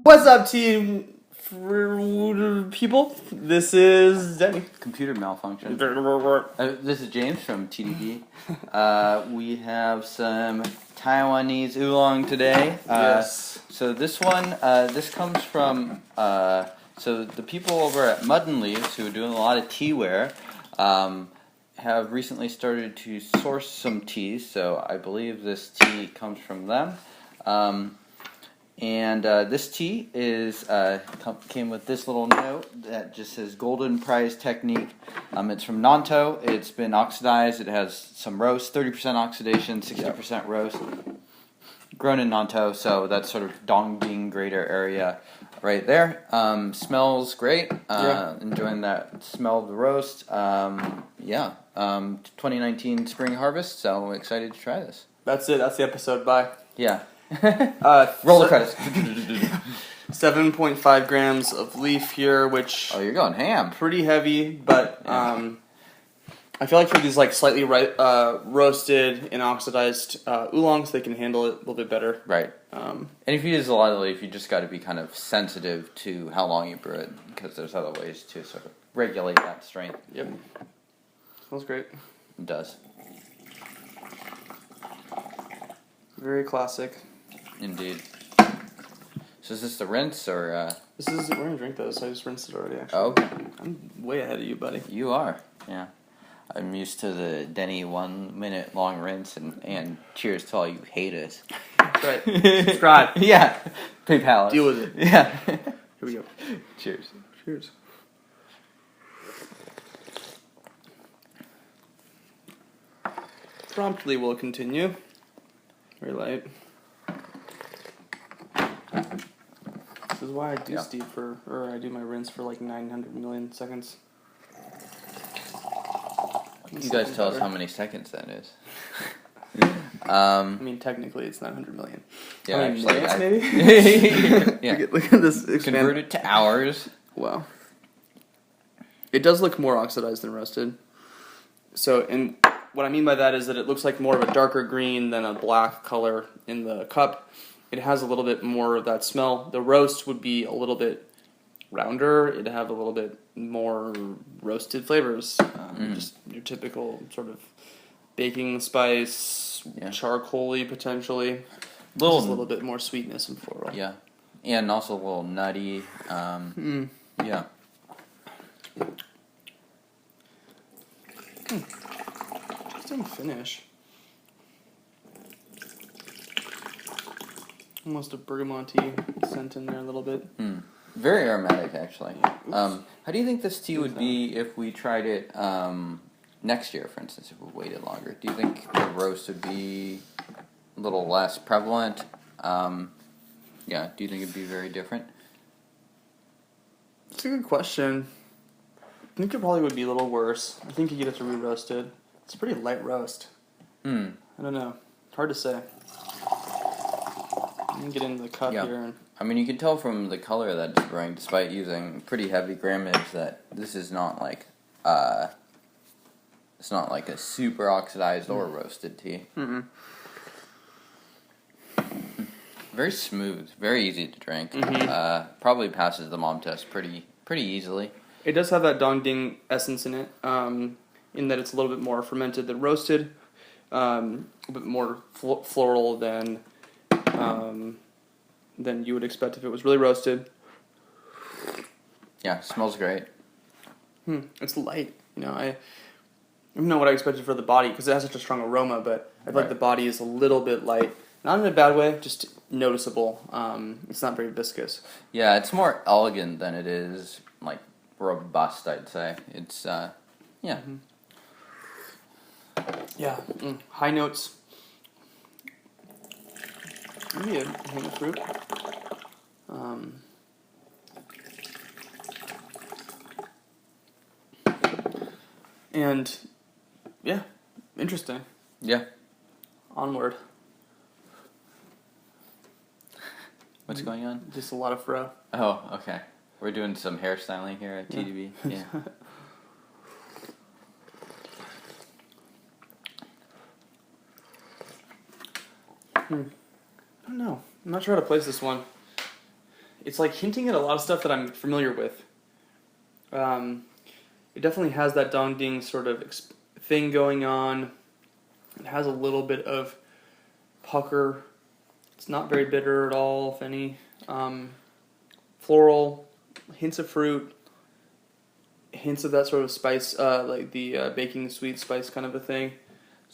What's up, team people? This is Denny. Computer malfunction. This is James from TeaDB. We have some Taiwanese Oolong today. Yes. So this one, this comes from, so the people over at Mud and Leaves, who are doing a lot of teaware, have recently started to source some teas. So I believe this tea comes from them. And this tea is came with this little note that just says Golden Prize Technique. It's from Nantou. It's been oxidized. It has some roast, 30% oxidation, 60% roast. Grown in Nantou, so that's sort of Dongbing greater area right there. Smells great. Enjoying that smell of the roast. 2019 spring harvest, so I'm excited to try this. That's it. That's the episode. Bye. Yeah. Roll the credits. 7.5 grams of leaf here, which you're going ham. Pretty heavy, but I feel like for these like slightly roasted and oxidized oolongs, they can handle it a little bit better. Right. And if you use a lot of leaf, you just got to be kind of sensitive to how long you brew it, because there's other ways to sort of regulate that strength. Yep. Smells great. It does. Very classic. Indeed. So is this the rinse or? This is we're gonna drink those. So I just rinsed it already. Actually. Oh, okay. I'm way ahead of you, buddy. You are. Yeah. I'm used to the Denny 1 minute long rinse and cheers to all you haters. That's right. Subscribe. Yeah. PayPal. Deal with it. Yeah. Here we go. Cheers. Cheers. Promptly we'll continue. Very light. This is why I do steep I do my rinse for like 900 million seconds. You guys tell us how many seconds that is. I mean, technically it's 900 million. Yeah, I mean, maybe? Yeah. Look at this. Converted to hours. Wow. It does look more oxidized than roasted. So, and what I mean by that is that it looks like more of a darker green than a black color in the cup. It has a little bit more of that smell. The roast would be a little bit rounder. It'd have a little bit more roasted flavors. Just your typical sort of baking spice, charcoal-y potentially. Just a little bit more sweetness and floral. Yeah. And also a little nutty. Yeah. Interesting finish. Almost a bergamonty scent in there a little bit. Very aromatic, actually. How do you think this tea would be if we tried it next year, for instance, if we waited longer? Do you think the roast would be a little less prevalent? Do you think it'd be very different? It's a good question. I think it probably would be a little worse. I think you get it to re-roast it. It's a pretty light roast. I don't know. Hard to say. Let me get into the cup here. And I mean, you can tell from the color that it's brewing, despite using pretty heavy grammage, that this is not like it's not like a super oxidized or roasted tea. Very smooth, very easy to drink. Probably passes the mom test pretty easily. It does have that Dongbing essence in it, in that it's a little bit more fermented than roasted, a bit more floral than you would expect if it was really roasted. Yeah, smells great. It's light. I don't know what I expected for the body because it has such a strong aroma, but I feel like the body is a little bit light. Not in a bad way, just noticeable. It's not very viscous. Yeah, it's more elegant than it is like robust, I'd say. It's high notes. Maybe a hint of fruit. And interesting. Yeah. Onward. What's going on? Just a lot of fro. Oh, okay. We're doing some hairstyling here at TeaDB. Yeah. I don't know. I'm not sure how to place this one. It's like hinting at a lot of stuff that I'm familiar with. It definitely has that dongding sort of thing going on. It has a little bit of pucker. It's not very bitter at all, if any. Floral, hints of fruit, hints of that sort of spice, like the baking sweet spice kind of a thing.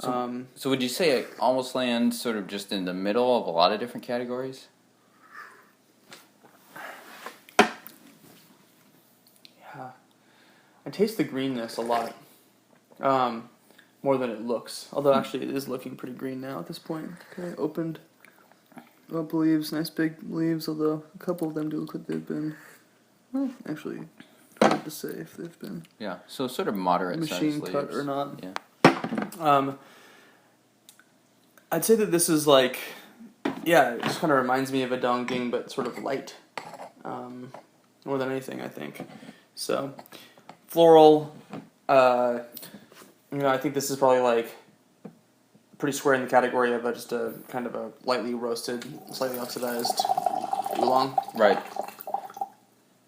So would you say it almost lands sort of just in the middle of a lot of different categories? Yeah. I taste the greenness a lot. More than it looks. Although actually it is looking pretty green now at this point. Okay, opened up leaves, nice big leaves, although a couple of them do look like they've been, well, actually, hard to say if they've been Yeah, so sort of moderate machine sized cut leaves. or not. Yeah. I'd say that this is like, yeah, it just kind of reminds me of a dongding, but sort of light, more than anything, I think. So, floral, I think this is probably like pretty square in the category of just a kind of a lightly roasted, slightly oxidized oolong. Right.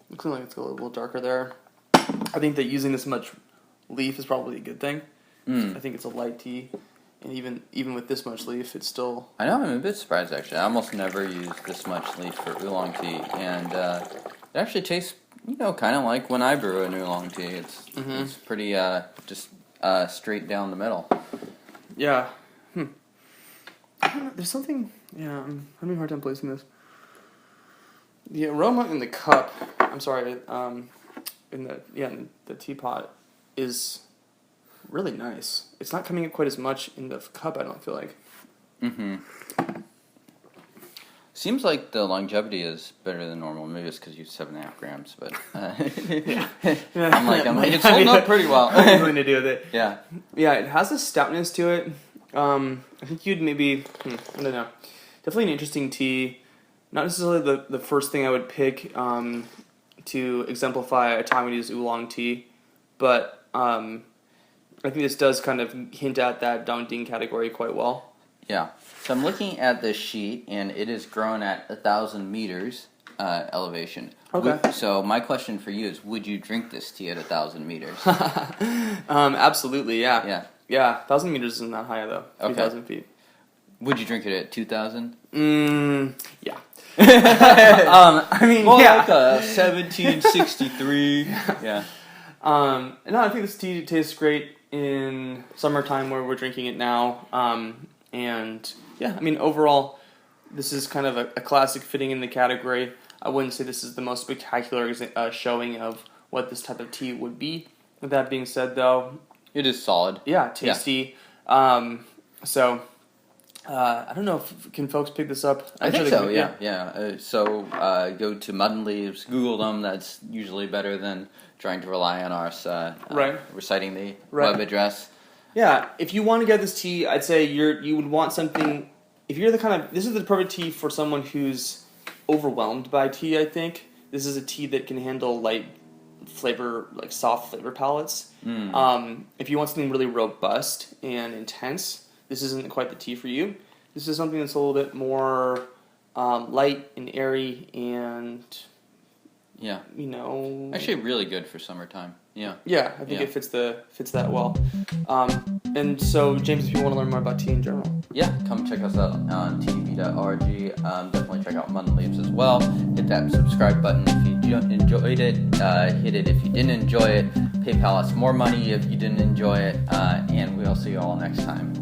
Looks like it's a little darker there. I think that using this much leaf is probably a good thing. I think it's a light tea, and even with this much leaf, it's still... I know, I'm a bit surprised actually. I almost never use this much leaf for oolong tea, and it actually tastes, kind of like when I brew an oolong tea. It's pretty just straight down the middle. Yeah. I don't know, there's something... Yeah, I'm having a hard time placing this. The aroma in the cup... I'm sorry, in the teapot is really nice. It's not coming in quite as much in the cup, I don't feel like. Seems like the longevity is better than normal. Maybe it's because you use 7.5 grams, but I'm like, it's holding up pretty well. Nothing to do with it. Yeah. Yeah, it has a stoutness to it. I think you'd maybe, I don't know. Definitely an interesting tea. Not necessarily the first thing I would pick to exemplify a Taiwanese oolong tea, but I think this does kind of hint at that dongding category quite well. Yeah. So I'm looking at this sheet, and it is grown at 1,000 meters elevation. Okay. So my question for you is, would you drink this tea at 1,000 meters? Absolutely, yeah. Yeah. Yeah, 1,000 meters isn't that high, though. 2,000 feet. Would you drink it at 2,000? Yeah. I mean, well, yeah. Like 1763. Yeah. No, I think this tea tastes great in summertime where we're drinking it now. And yeah, I mean, overall, this is kind of a classic fitting in the category. I wouldn't say this is the most spectacular showing of what this type of tea would be. With that being said, though, it is solid. Yeah, tasty. Yeah. I don't know can folks pick this up? I think so. Yeah. So go to Mud and Leaves, Google them. That's usually better than trying to rely on us reciting the web address. Yeah, if you want to get this tea, I'd say you would want something. If you're the kind of this is the perfect tea for someone who's overwhelmed by tea. I think this is a tea that can handle light flavor, like soft flavor palettes. If you want something really robust and intense, this isn't quite the tea for you. This is something that's a little bit more light and airy and actually really good for summertime. Yeah. Yeah, I think it fits that well. And so, James, if you want to learn more about tea in general, come check us out on teadb.org. Definitely check out Mud and Leaves as well. Hit that subscribe button if you enjoyed it. Hit it if you didn't enjoy it. PayPal us more money if you didn't enjoy it. And we'll see you all next time.